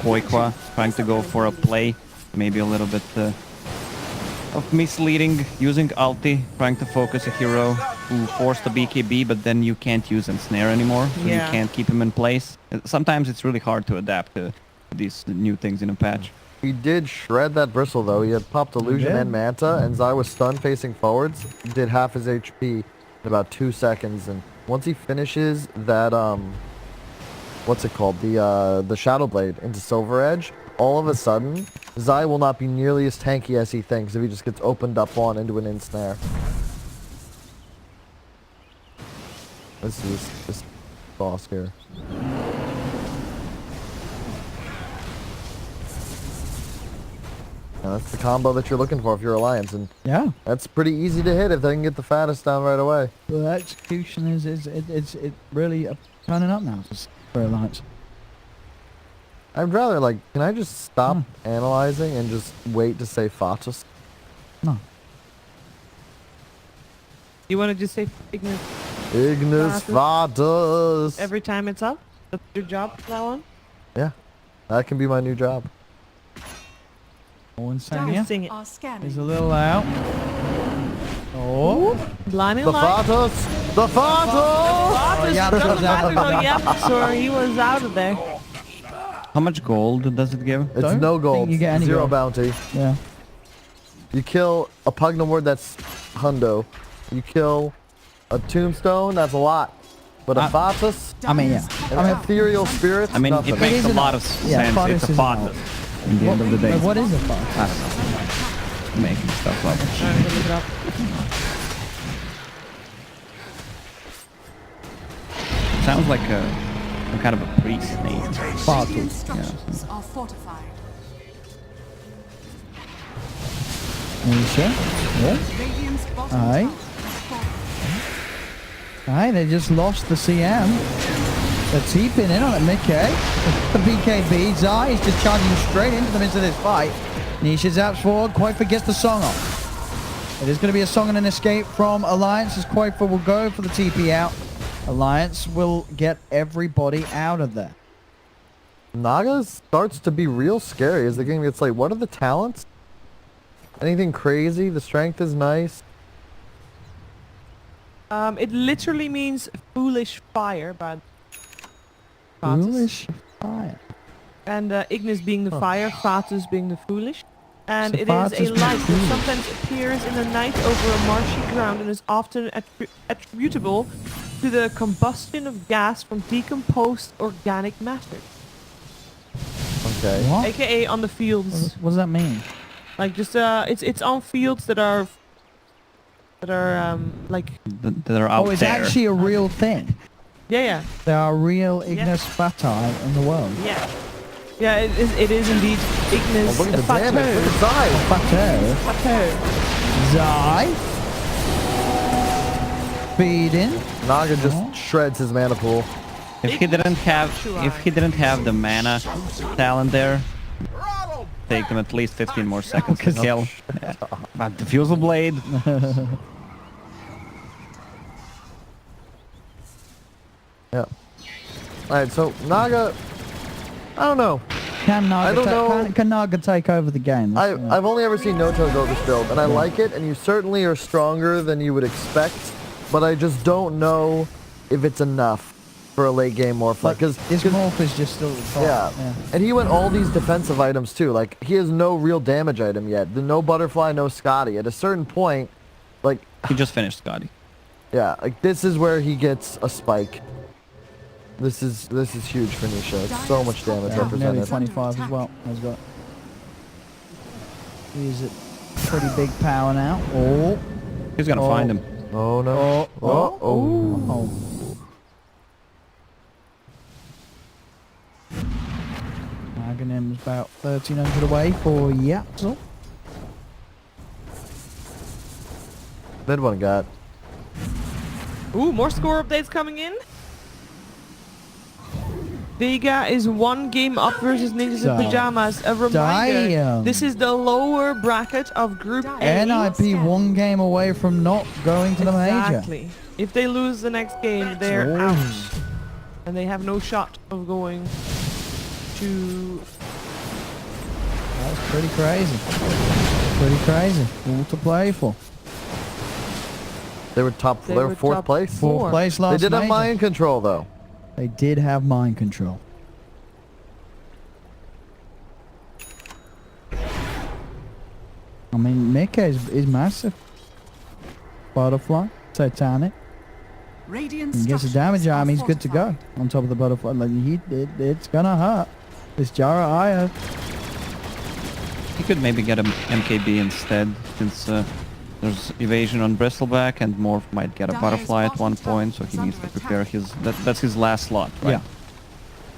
Koikwa trying to go for a play, maybe a little bit of misleading, using ulti, trying to focus a hero who forced a BKB, but then you can't use Ensnare anymore, so Yeah. you can't keep him in place. Sometimes it's really hard to adapt to these new things in a patch. He did shred that bristle though. He had popped illusion and manta, and Zai was stunned facing forwards. Did half his HP in about 2 seconds, and once he finishes that what's it called, the Shadow Blade into Silver Edge, all of a sudden Zai will not be nearly as tanky as he thinks if he just gets opened up on into an ensnare. This is this boss here. And that's the combo that you're looking for if you're Alliance, and Yeah. that's pretty easy to hit if they can get the fattest down right away. The execution is really turning up now for Alliance. I'd rather, like, can I just stop analyzing and just wait to say Fatus? No. You want to just say Ignis Ignis Fatus! every time it's up? That's your job for that one? Yeah, that can be my new job. Oh, Insania Sing it. Are scanning. is a little out. Oh. Blinding The light. Fatus! The Fatus! Oh, yeah, No, that was out. no, yep, sorry, he was out of there. How much gold does it give? It's Don't no think gold, you get any 0 gold. bounty. Yeah. You kill a Pugnamord, that's hundo. You kill a Tombstone, that's a lot. But a Fatus, I mean, yeah. an ethereal spirit, I mean, nothing. it makes a isn't lot a- of yeah, sense. Fatus It's a isn't Fatus. In the end of the day, What is it for? I don't know. Making stuff up. Alright, look it up. Sounds like some kind of a priest name. Radiant structures are fortified. Nisha. Yeah. Radiant's bottom Aye. tower has fallen. Aye, they just lost the CM. They're teeping in on it, Mickey. The BKB. Zai is just charging straight into the midst of this fight. Nisha zaps forward, quite forgets the song off. It is going to be a song and an escape from Alliance as Quaker will go for the TP out. Alliance will get everybody out of there. Naga starts to be real scary as the game gets late. What are the talents? Anything crazy? The strength is nice. It literally means foolish fire, but Foolish fire. and Ignis being the fire, Fatus being the foolish. And So it is Fatus a being light that foolish. sometimes appears in the night over a marshy ground and is often attributable to the combustion of gas from decomposed organic matter, Okay. What? aka on the fields. What does that mean? Like just it's on fields that are like that are out Oh, it's there. actually a real thing. yeah. There are real Ignis Fati in the world. Yeah. Yeah, it is indeed Ignis Oh, look at the damage. Look at size. Fatu. Fatu. Zai. Feeding. Naga just shreds his mana pool. If he didn't have the mana talent there, take them at least 15 more seconds to kill. Yeah. But Diffusal Blade. Yeah. Alright, so Naga, I don't know. Can Naga, I don't know. Can Naga take over the game? I've only ever seen Noto go this build, and I like it, and you certainly are stronger than you would expect, but I just don't know if it's enough for a late game Morphle. Because his Morph is just still the top. yeah. And he went all these defensive items too. Like, he has no real damage item yet. No Butterfly, no Scotty. At a certain point, like... He just finished Scotty. Yeah, like, this is where he gets a spike. This is huge for Nisha. It's so much damage Nearly represented. 25 as well. Has got. He's at pretty big power now. Oh. He's gonna find him. Oh no. Oh. Aghanim's about 1,300 away for Yapsel. Mid one got. Ooh, more score updates coming in. Vega is 1 game up versus Ninjas in Pajamas. A reminder, Damn. this is the lower bracket of Group A. NIP 1 game away from not going to the major. Exactly. If they lose the next game, they're Oh. out. And they have no shot of going to... That's pretty crazy. Pretty crazy. All to play for. They were top. They were fourth top place. Fourth place last They did have major. mind control though. They did have mind control. I mean, Mika is massive. Butterfly, Titanic. Radiant He gets the damage arm, he's good to go. On top of the butterfly, like it's gonna hurt. This Jara Io. He could maybe get an MKB instead, since there's evasion on Bristleback, and Morph might get a butterfly at one point, so he needs to prepare his... That's his last slot, right?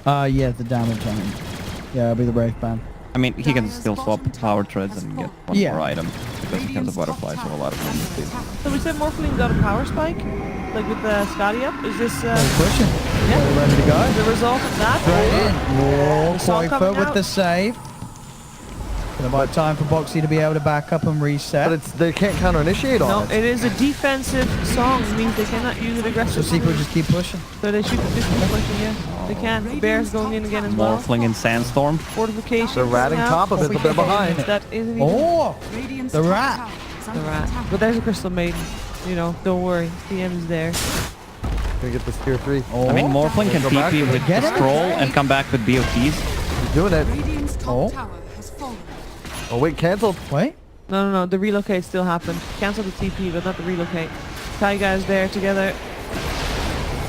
Yeah. Yeah, the damage arm. Yeah, it'll be the Wraith Band. I mean, he can still swap power treads and get one Yeah. more item, because he has a butterfly, so a lot of movement speed. So we said Morphling got a power spike? Like with the Scotty up? Is this Pushing. yeah, All ready to go. the result of that? Straight in. Whoa, Song Quaker coming with out. the save. Gonna buy time for Boxy to be able to back up and reset. But they can't counter initiate No, on it. it is a defensive song. It means they cannot use it So aggressively. Sequel just keep pushing. So they should just keep pushing, yeah. They can. Bear's going in again as well. Morphling in Sandstorm. Fortification. They're ratting now. top of it, but they're behind. That isn't even Oh! Radiant's The top rat. tower is the under rat. attack. But there's a Crystal Maiden. You know, don't worry. CM is there. Gonna get this tier 3. Oh. I mean, Morphling can Go back. TP with Get the it? scroll and come back with BOTs. He's doing it. Radiant's top Oh. tower has fallen. Oh wait, canceled. Wait. No. The relocate still happened. Cancel the TP, but not the relocate. Taiga is there together.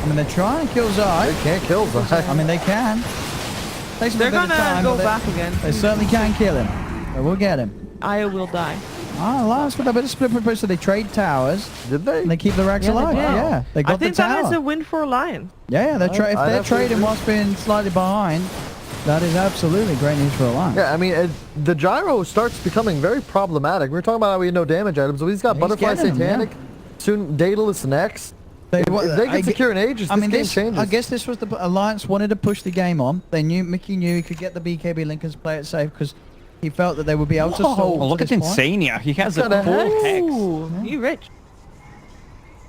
I mean, they're trying to kill Zai. They can't kill Zai. I mean, they can. Takes them They're a bit of gonna time, go but back again. They certainly can kill him. They will get him. Io will die. Last with a bit of split push, so they trade towers Did they? and they keep the racks Yeah, they alive. did. Yeah, they got I think the tower. that is a win for Lion. Yeah, they're if I'd they're have to trading agree. whilst being slightly behind, that is absolutely great news for Alliance. Yeah, I mean, the gyro starts becoming very problematic. We were talking about how we had no damage items, but he's got He's Butterfly getting them, Satanic, soon Daedalus next. If they can secure an Aegis, I mean, this game changes. I guess this was the Alliance wanted to push the game on. They knew Mickey knew he could get the BKB Lincolns play it safe because he felt that they would be able to Whoa, solve. Oh, look at Insania. He has a What the full heck? hex. Ooh, you rich.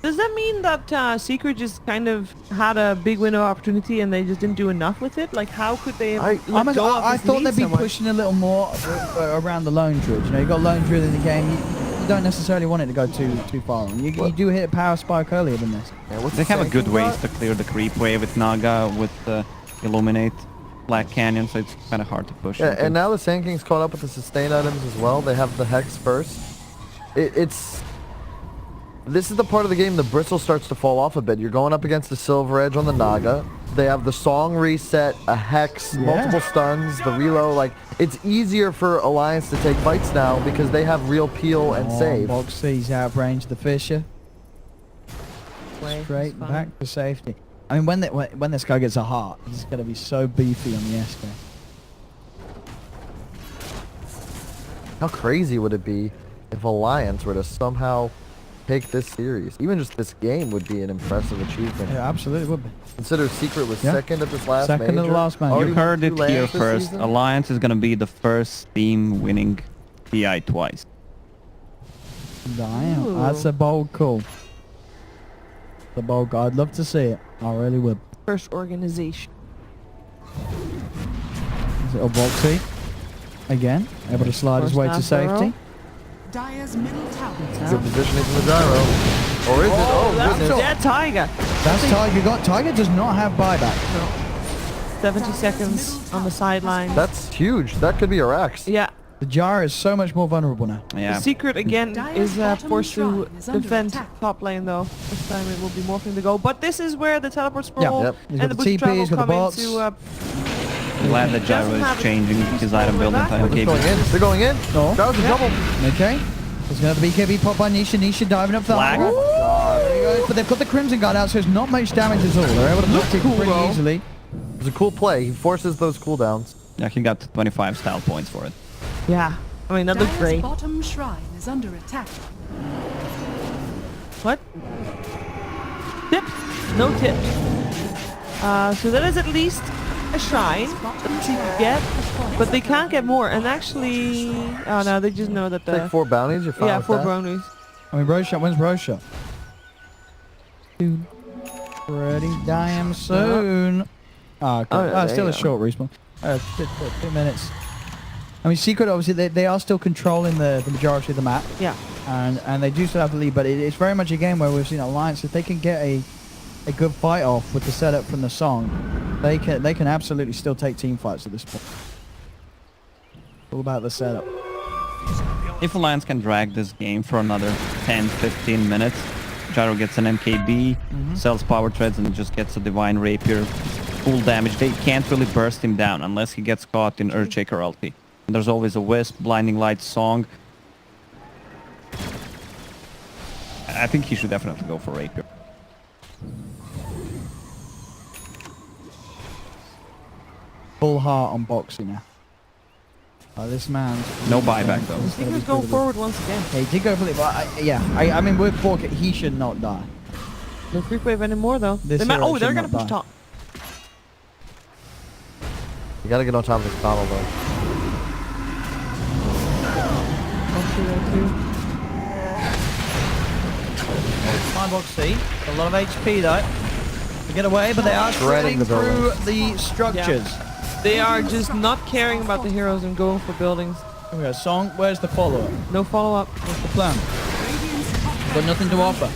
Does that mean that Secret just kind of had a big window of opportunity and they just didn't do enough with it? Like, how could they have let go of I this thought lead they'd be so much? pushing a little more around the lone druid. You know, you got lone druid in the game. You don't necessarily want it to go too far. And you do hit a power spike earlier than this. Yeah, what's They the have a saying good about ways it? to clear the creep wave with Naga, with Illuminate, Black Canyon, so it's kind of hard to push. Yeah, into. and now the Sand King's caught up with the sustain items as well. They have the Hex first. This is the part of the game the bristle starts to fall off a bit. You're going up against the Silver Edge on the Naga. They have the Song reset, a Hex, multiple stuns, the reload. Like, it's easier for Alliance to take fights now because they have real peel and save. Boxy's outrange the Fisher. Way, Straight it's fine. back to safety. I mean, when this guy gets a heart, he's going to be so beefy on the SK. How crazy would it be if Alliance were to somehow take this series? Even just this game would be an impressive achievement. Yeah, absolutely would be. Consider Secret was Yeah. second at this last Second major. at the last major. Already You won heard 2 it here lands this first. season. Alliance is going to be the first team winning PI twice. Damn, Ooh. that's a bold call. The bold call. I'd love to see it. I really would. First organization. Is it a Boxy? Again, able to slide his way to First down safety. Dire's middle tower is Good positioning from the gyro. Or is it? Oh, That's goodness. dead Tiger. That's Tiger. Tiger does not have buyback. 70 seconds on the sideline. That's huge. That could be a Rex. Yeah. The Jar is so much more vulnerable now. Yeah. The Secret again Dire's is bottom forced to shrine is under defend attack. top lane though. This time it will be morphing to go. But this is where the teleport Yeah. sprawl Yep. He's got and the the boost TP, travel he's got the come bots. into Glad that Gyro doesn't have is it. changing his item build Back. into They're going in. MKB. They're going in. Oh. Gyro's in trouble. Okay. There's going to be BKB pop by Nisha. Nisha diving up the Black. hole. There he goes. But they've got the Crimson Guard out, so it's not much damage at all. They're able to knock it cool, pretty though. easily. It's a cool play. He forces those cooldowns. Yeah, he got 25 style points for it. Yeah. I mean that looks Dire's great. bottom shrine is under attack. What? Tips? No tips. So that is at least a shrine that you can get, but they can't get more. And actually, oh no, they just know that Take the 4 bounties. You're fine yeah with 4 that. brownies. I mean, Rosha. When's Rosha? Soon. Pretty damn soon. Ah, okay. Oh, yeah, there Still you a go. short respawn. 2 minutes. I mean, Secret, obviously, they are still controlling the majority of the map. Yeah. And they do still have the lead, but it's very much a game where we've seen Alliance. If they can get a good fight off with the setup from the song, they can absolutely still take team fights at this point. All about the setup. If Alliance can drag this game for another 10-15 minutes, Gyro gets an MKB, sells power treads, and just gets a Divine Rapier. Full damage. They can't really burst him down unless he gets caught in Earthshaker ulti. And there's always a Wisp, Blinding Light, Song. I think he should definitely go for Rapier. Full heart on Boxy now. This man. No buyback though. Secret's going forward once again. Yeah, he did go for it, but I mean, with 4K, he should not die. No creep wave anymore though. This They might, hero oh, they're should gonna not push die. top. You gotta get on top of this tunnel though. Fine Boxy. A lot of HP though. To get away, but they are Shredding shredding the through buildings. the structures. They are just not caring about the heroes and going for buildings. Here we go. Song, where's the follow-up? No follow up. What's the plan? Radiant's top Got nothing to offer.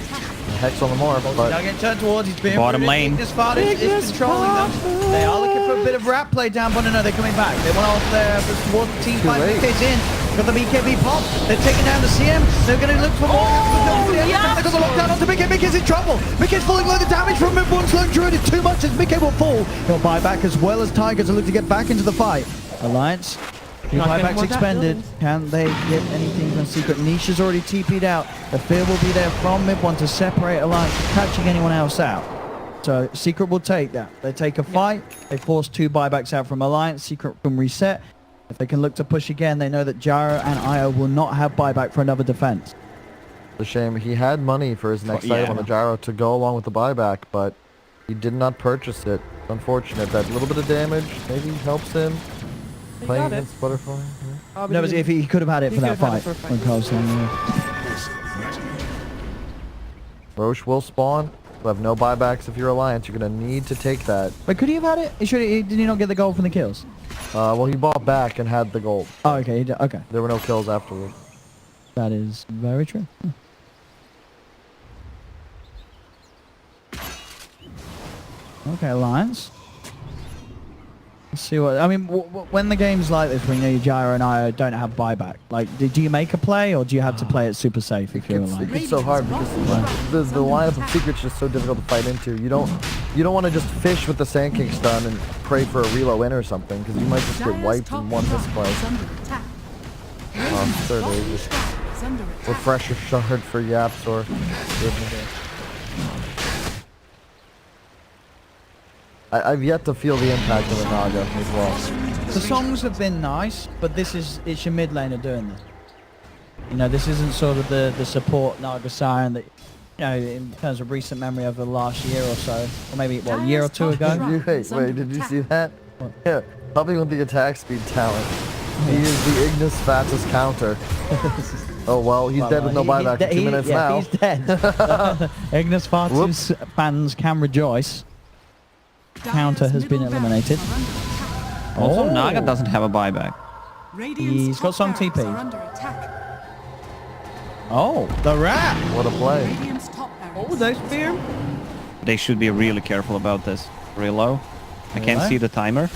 Hex on the morph, Now but getting turned towards, he's being Bottom rooted. lane. Ignis Fardis is controlling them. They are looking for a bit of rap play down, but no, they're coming back. They want off there towards the team Too fight. late. BK's in. Got the BKB pop. They're taking down the CM. They're going to look for more. yeah. They've got the lockdown onto Mickey. Mickey's in trouble. Mickey's falling low. The damage from Mid-One's Lone Druid is too much as Mickey will fall. He'll buy back as well as Tiger to look to get back into the fight. Alliance. Two Not getting buybacks more expended. buildings. Can they get anything from Secret? Nisha's already TP'd out. The fear will be there from Mid-One to separate Alliance from catching anyone else out. So Secret will take that. They take a fight. They force 2 buybacks out from Alliance. Secret can reset. If they can look to push again, they know that Gyro and Io will not have buyback for another defense. it's a shame. He had money for his next yeah. item on the gyro to go along with the buyback, but he did not purchase it. Unfortunate. That little bit of damage maybe helps him. He Playing got it. against Butterfly. Yeah. Oh, No, but if he could have had it He for that could have had fight. it for a fight. When Carl's saying, yeah. Roche will spawn. You'll have no buybacks if you're Alliance. You're going to need to take that. But could he have had it? Did he not get the gold from the kills? Well, he bought back and had the gold. Oh, okay. Okay. There were no kills afterwards. That is very true. Okay, Alliance. Let's see what... I mean, when the game's like this, when you know your gyro and I don't have buyback, like, do you make a play or do you have to play it super safe if you're Alliance? It's so hard because the lineup of secrets is just so difficult to fight into. You don't want to just fish with the Sand King stun and pray for a reload in or something because you might just get wiped in one misplay. Third Aegis. Refresher shard for Yaps or... I've yet to feel the impact of the Naga as well. The songs have been nice, but it's your mid laner doing this. You know, this isn't sort of the support Naga Siren that, you know, in terms of recent memory over the last year or so, or maybe what, a year or two ago. Wait, did you see that? Yeah, probably with the attack speed talent. He is the Ignis Fatus counter. Oh well, he's dead with no buyback for 2 minutes now. He's dead. Ignis Fatus fans can rejoice. Counter has been eliminated. Also, Naga doesn't have a buyback. He's got some TP. Oh, the rat! What a play. Oh, they spear. They should be really careful about this. Reload. I can't see the timer.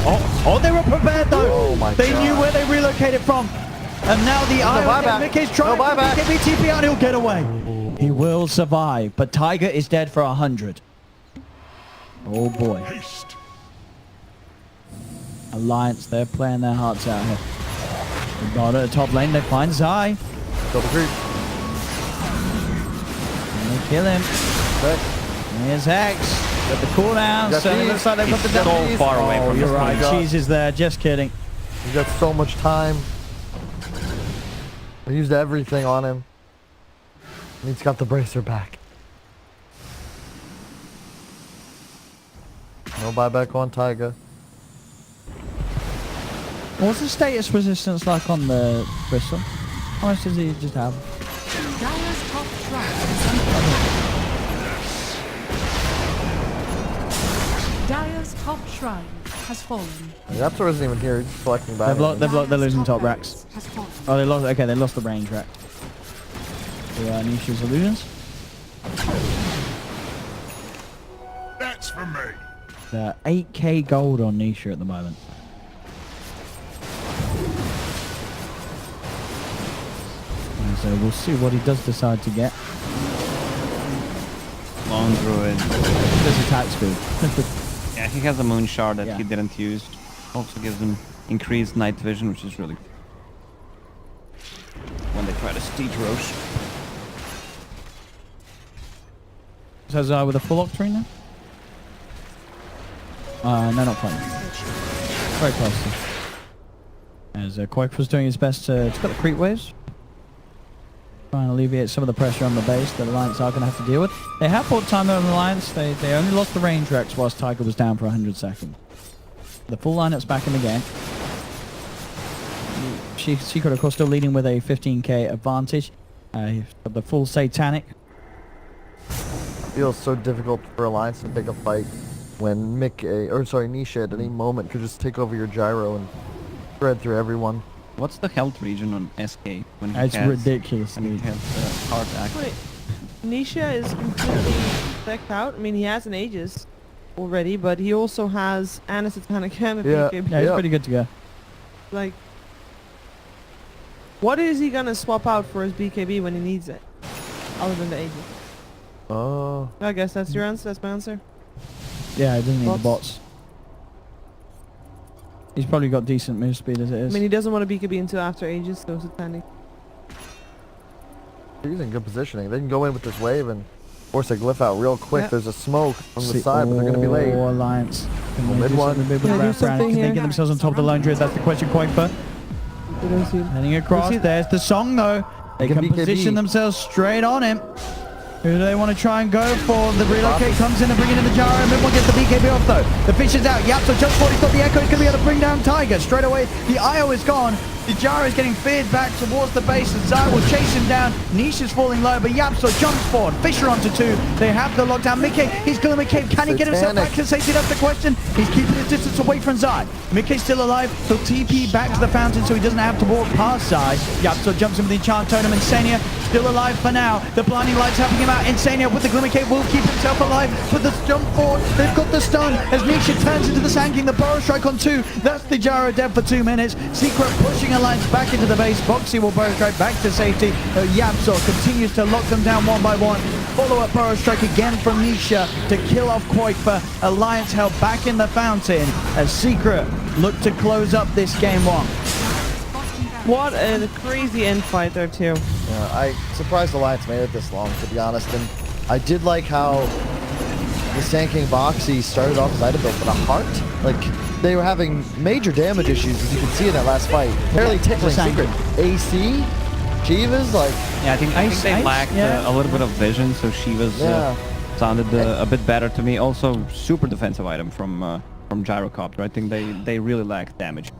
Oh, they were prepared though. Oh my they God. knew where they relocated from. And now the Iron Mick is trying to BKB TP and he'll get away. He will survive, but Tiger is dead for 100. Oh boy. Alliance, they're playing their hearts out here. They've got at the top lane, they find Zai. Double creep. And they kill him. Okay. Here's Hex. Got the cooldown, Got so it cheese. looks like they put the He's so double. far away from You're this right, point. Cheese is there, just kidding. He's got so much time. I used everything on him. And he's got the bracer back. No buyback on Taiga. What's the status resistance like on the Crystal? How much does he just have? Dire's top shrine is under Dire's top shrine has fallen. Yapsor isn't even here. He's just collecting back. They're losing top racks. Has fallen. Oh, they lost. Okay, they lost the range rack. Yeah, Nisha's illusions. That's for me. 8k gold on Nisha at the moment. And so we'll see what he does decide to get. Long druid. This attack speed. Yeah, he has a moon shard that Yeah. he didn't use. Also gives him increased night vision, which is really when they try to siege Roche. So Zai with a full Octarine now? No, not quite. Very close to. As Quake was doing his best to got the creep waves. Trying to alleviate some of the pressure on the base that Alliance are going to have to deal with. They have bought time on Alliance. They only lost the range Rex whilst Tiger was down for 100 seconds. The full lineup's back in the game. Secret, of course, still leading with a 15k advantage. The full Satanic. Feels so difficult for Alliance to pick a fight when Nisha at any moment could just take over your gyro and spread through everyone. What's the health region on SK when he It's has, ridiculous. when he has hard act? Wait, Nisha is completely decked out. I mean, he has an Aegis already, but he also has and a Satanic and a Yeah. BKB. Yeah, he's pretty good to go. Like, what is he gonna swap out for his BKB when he needs it, other than the Aegis? Oh. I guess that's your answer. That's my answer. Yeah, he doesn't need the Bots. bots. He's probably got decent move speed as it I is. mean, he doesn't want to BKB until after Aegis, so Satanic. He's in good positioning. They can go in with this wave and force a glyph out real quick. Yeah. There's a smoke from the side, but they're going to be late. Alliance. Can they Mid do one. something big with Can the they do wrap around? something Can they here? get themselves on top of the lone druid? That's the question, Quakefoot. We don't see him. Heading across. see- There's the song, though. They They can can BKB. position themselves straight on him. Who do they want to try and go for? The relocate comes in and bringing in the gyro, and Mid1 gets the BKB off though. The fish is out. Yapso jumps forward. He's got the echo. He's going to be able to bring down Tiger. Straight away, the IO is gone. The gyro is getting feared back towards the base, and Zai will chase him down. Niche is falling low, but Yapso jumps forward. Fisher onto 2. They have the lockdown. Mickey, he's Glimmer Cave. Can he get himself back to safety? That's the question. He's keeping his distance away from Zai. Mickey's still alive. He'll TP back to the fountain so he doesn't have to walk past Zai. Yapso jumps in with the enchant totem. Insania still alive for now. The blinding light's helping him out. Insania with the Glimmer Cave will keep himself alive. But the jump forward, they've got the stun as Nisha turns into the Sand King. The Burrow Strike on 2. That's the gyro dead for 2 minutes. Secret pushing Alliance back into the base. Boxy will Burrow Strike back to safety. Yapso continues to lock them down one by one. Follow-up Burrow Strike again from Nisha to kill off Kuiper. Alliance held back in the fountain as Secret look to close up this game 1. What a crazy end fight there too. Yeah, I surprised Alliance made it this long, to be honest. And I did like how the Sand King Boxy started off his item build with a heart. Like, they were having major damage issues, as you can see in that last fight. Barely tickling Secret. AC, Shiva's like... Yeah, I think they lacked a little bit of vision, so Shiva's sounded a bit better to me. Also, super defensive item from Gyrocopter. I think they really lacked damage.